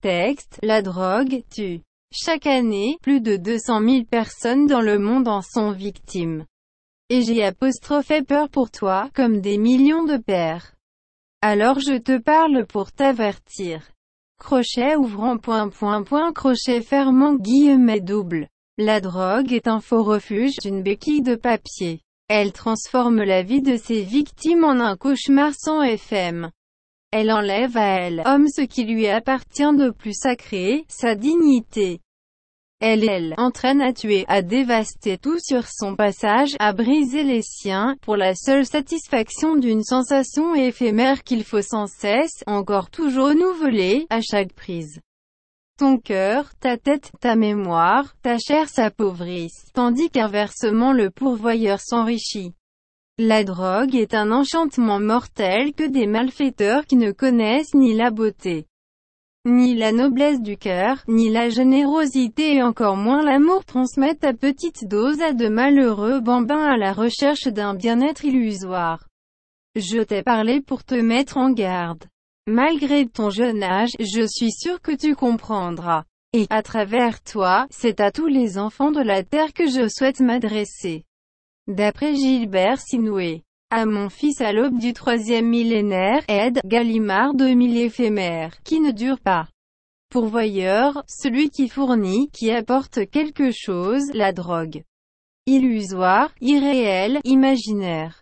Texte, la drogue tue. Chaque année, plus de 200 000 personnes dans le monde en sont victimes. Et j'ai peur pour toi, comme des millions de pères. Alors je te parle pour t'avertir. Crochet ouvrant ... crochet fermant guillemets double. La drogue est un faux refuge, une béquille de papier. Elle transforme la vie de ses victimes en un cauchemar sans FM. Elle enlève à elle, homme, ce qui lui appartient de plus sacré, sa dignité. Elle entraîne à tuer, à dévaster tout sur son passage, à briser les siens, pour la seule satisfaction d'une sensation éphémère qu'il faut sans cesse, encore toujours renouveler, à chaque prise. Ton cœur, ta tête, ta mémoire, ta chair s'appauvrissent, tandis qu'inversement le pourvoyeur s'enrichit. La drogue est un enchantement mortel que des malfaiteurs qui ne connaissent ni la beauté, ni la noblesse du cœur, ni la générosité et encore moins l'amour transmettent à petite dose à de malheureux bambins à la recherche d'un bien-être illusoire. Je t'ai parlé pour te mettre en garde. Malgré ton jeune âge, je suis sûr que tu comprendras. Et, à travers toi, c'est à tous les enfants de la terre que je souhaite m'adresser. D'après Gilbert Sinoué. À mon fils à l'aube du 3e millénaire, Ed. Gallimard 2000 éphémère, qui ne dure pas. Pourvoyeur, celui qui fournit, qui apporte quelque chose, la drogue. Illusoire, irréel, imaginaire.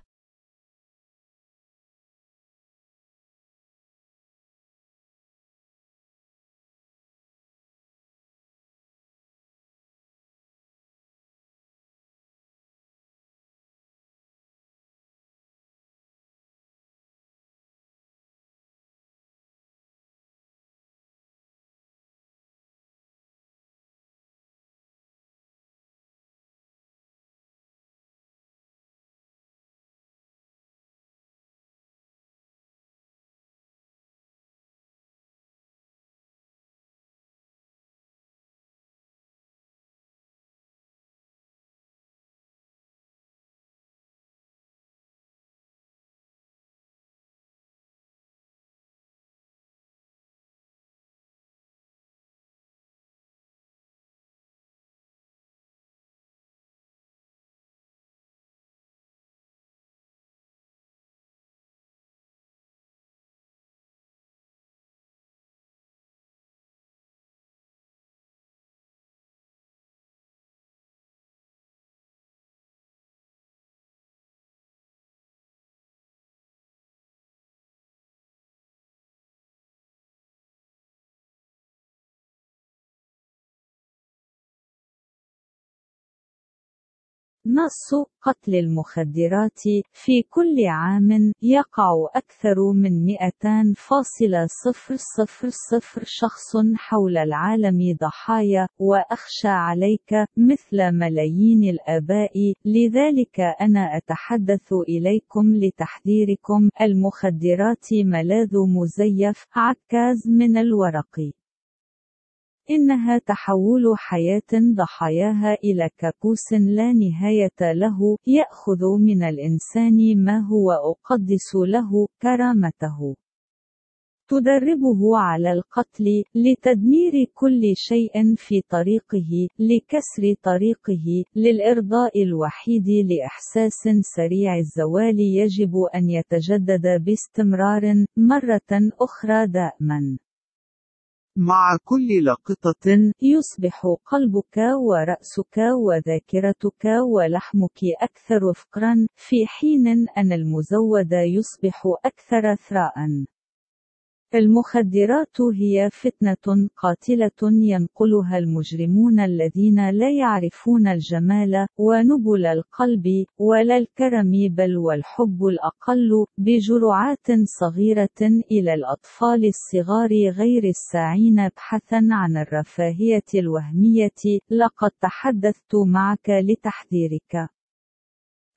نص قتل المخدرات في كل عام يقع أكثر من 200,000 شخص حول العالم ضحايا، وأخشى عليك مثل ملايين الآباء. لذلك أنا أتحدث إليكم لتحذيركم. المخدرات ملاذ مزيف، عكاز من الورق. إنها تحول حياة ضحاياها إلى كابوس لا نهاية له، يأخذ من الإنسان ما هو أقدس له، كرامته. تدربه على القتل، لتدمير كل شيء في طريقه، لكسر طريقه، للإرضاء الوحيد لإحساس سريع الزوال يجب أن يتجدد باستمرار، مرة أخرى دائما. مع كل لقطة، يصبح قلبك ورأسك وذاكرتك ولحمك أكثر فقرا، في حين أن المزود يصبح أكثر ثراء. المخدرات هي فتنة قاتلة ينقلها المجرمون الذين لا يعرفون الجمال ونبل القلب ولا الكرم بل والحب الأقل، بجرعات صغيرة إلى الأطفال الصغار غير الساعين بحثا عن الرفاهية الوهمية. لقد تحدثت معك لتحذيرك.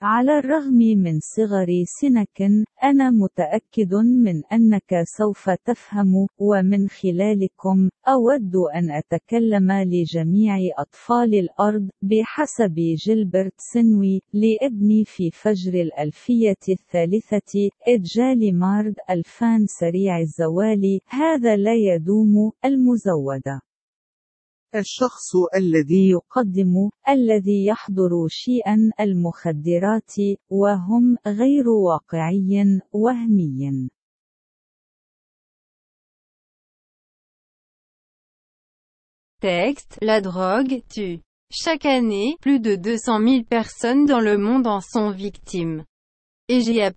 على الرغم من صغر سنك، أنا متأكد من أنك سوف تفهم، ومن خلالكم، أود أن أتكلم لجميع أطفال الأرض، بحسب جيلبرت سنوي، لابني في فجر الألفية الثالثة، إدجال مارد 2000 سريع الزوال، هذا لا يدوم، المزودة. الشخص الذي يقدم، الذي يحضر شيئا، المخدرات، وهم غير واقعي، وهمي. Texte, la drogue tue. Chaque année, plus de 200 000 personnes dans le monde en sont victimes. Et j'ai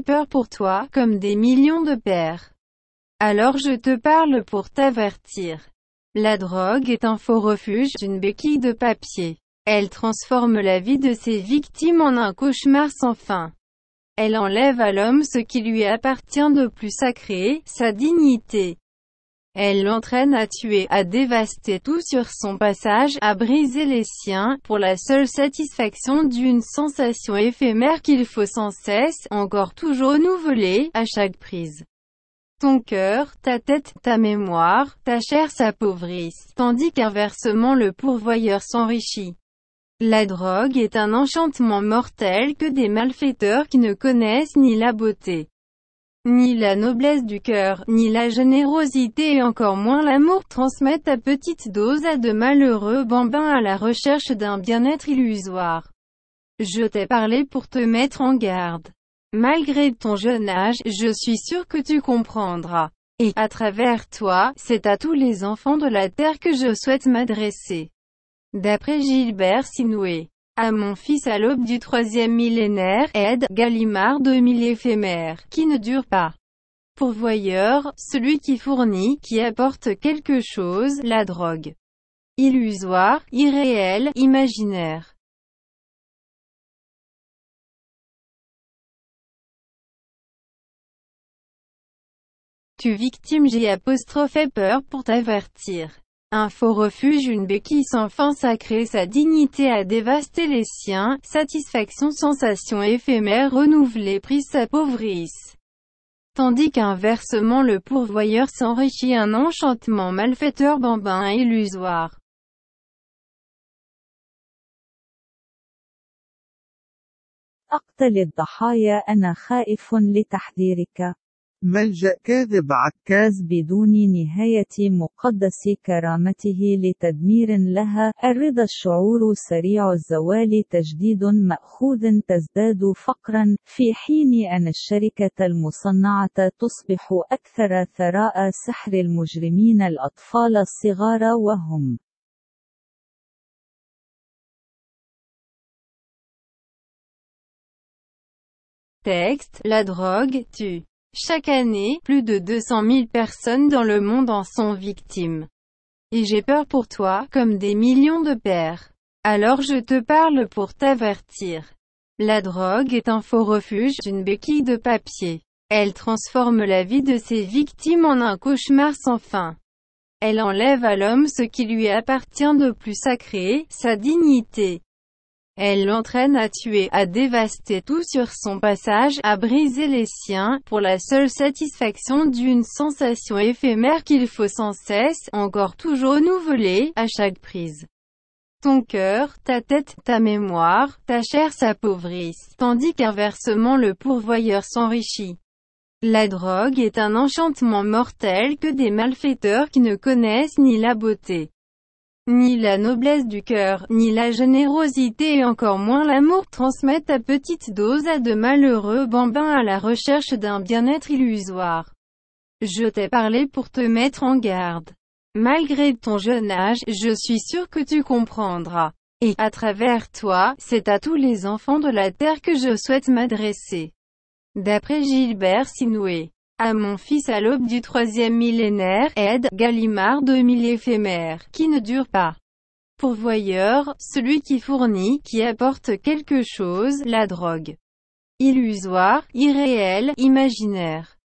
peur pour toi, comme des millions de pères. Alors je te parle pour t'avertir. La drogue est un faux refuge, une béquille de papier. Elle transforme la vie de ses victimes en un cauchemar sans fin. Elle enlève à l'homme ce qui lui appartient de plus sacré, sa dignité. Elle l'entraîne à tuer, à dévaster tout sur son passage, à briser les siens, pour la seule satisfaction d'une sensation éphémère qu'il faut sans cesse, encore toujours renouveler, à chaque prise. Ton cœur, ta tête, ta mémoire, ta chair s'appauvrissent, tandis qu'inversement le pourvoyeur s'enrichit. La drogue est un enchantement mortel que des malfaiteurs qui ne connaissent ni la beauté, ni la noblesse du cœur, ni la générosité et encore moins l'amour transmettent à petite dose à de malheureux bambins à la recherche d'un bien-être illusoire. Je t'ai parlé pour te mettre en garde. Malgré ton jeune âge, je suis sûr que tu comprendras. Et, à travers toi, c'est à tous les enfants de la terre que je souhaite m'adresser. D'après Gilbert Sinoué. À mon fils à l'aube du 3e millénaire, Ed Gallimard 2000 éphémère, qui ne dure pas. Pourvoyeur, celui qui fournit, qui apporte quelque chose, la drogue. Illusoire, irréel, imaginaire. Tu victime, j'ai peur pour t'avertir. Un faux refuge, une béquille sans fin sacrée, sa dignité a dévasté les siens, satisfaction, sensation éphémère renouvelée, prise s'appauvrissent. Tandis qu'inversement le pourvoyeur s'enrichit, un enchantement malfaiteur bambin illusoire. أقتل الضحايا أنا خائف لتحذيرك. ملجأ كاذب عكاز بدون نهاية مقدس كرامته لتدمير لها. الرضا الشعور سريع الزوال، تجديد مأخوذ تزداد فقرا، في حين أن الشركة المصنعة تصبح أكثر ثراء. سحر المجرمين الأطفال الصغار وهم Texte, la drogue tue. Chaque année, plus de 200 000 personnes dans le monde en sont victimes. Et j'ai peur pour toi, comme des millions de pères. Alors je te parle pour t'avertir. La drogue est un faux refuge, une béquille de papier. Elle transforme la vie de ses victimes en un cauchemar sans fin. Elle enlève à l'homme ce qui lui appartient de plus sacré, sa dignité. Elle l'entraîne à tuer, à dévaster tout sur son passage, à briser les siens, pour la seule satisfaction d'une sensation éphémère qu'il faut sans cesse, encore toujours renouveler, à chaque prise. Ton cœur, ta tête, ta mémoire, ta chair s'appauvrissent, tandis qu'inversement le pourvoyeur s'enrichit. La drogue est un enchantement mortel que des malfaiteurs qui ne connaissent ni la beauté, ni la noblesse du cœur, ni la générosité et encore moins l'amour transmettent à petite dose à de malheureux bambins à la recherche d'un bien-être illusoire. Je t'ai parlé pour te mettre en garde. Malgré ton jeune âge, je suis sûr que tu comprendras. Et, à travers toi, c'est à tous les enfants de la terre que je souhaite m'adresser. D'après Gilbert Sinoué. À mon fils à l'aube du 3e millénaire, Ed Gallimard 2000 éphémère, qui ne dure pas. Pourvoyeur, celui qui fournit, qui apporte quelque chose, la drogue. Illusoire, irréel, imaginaire.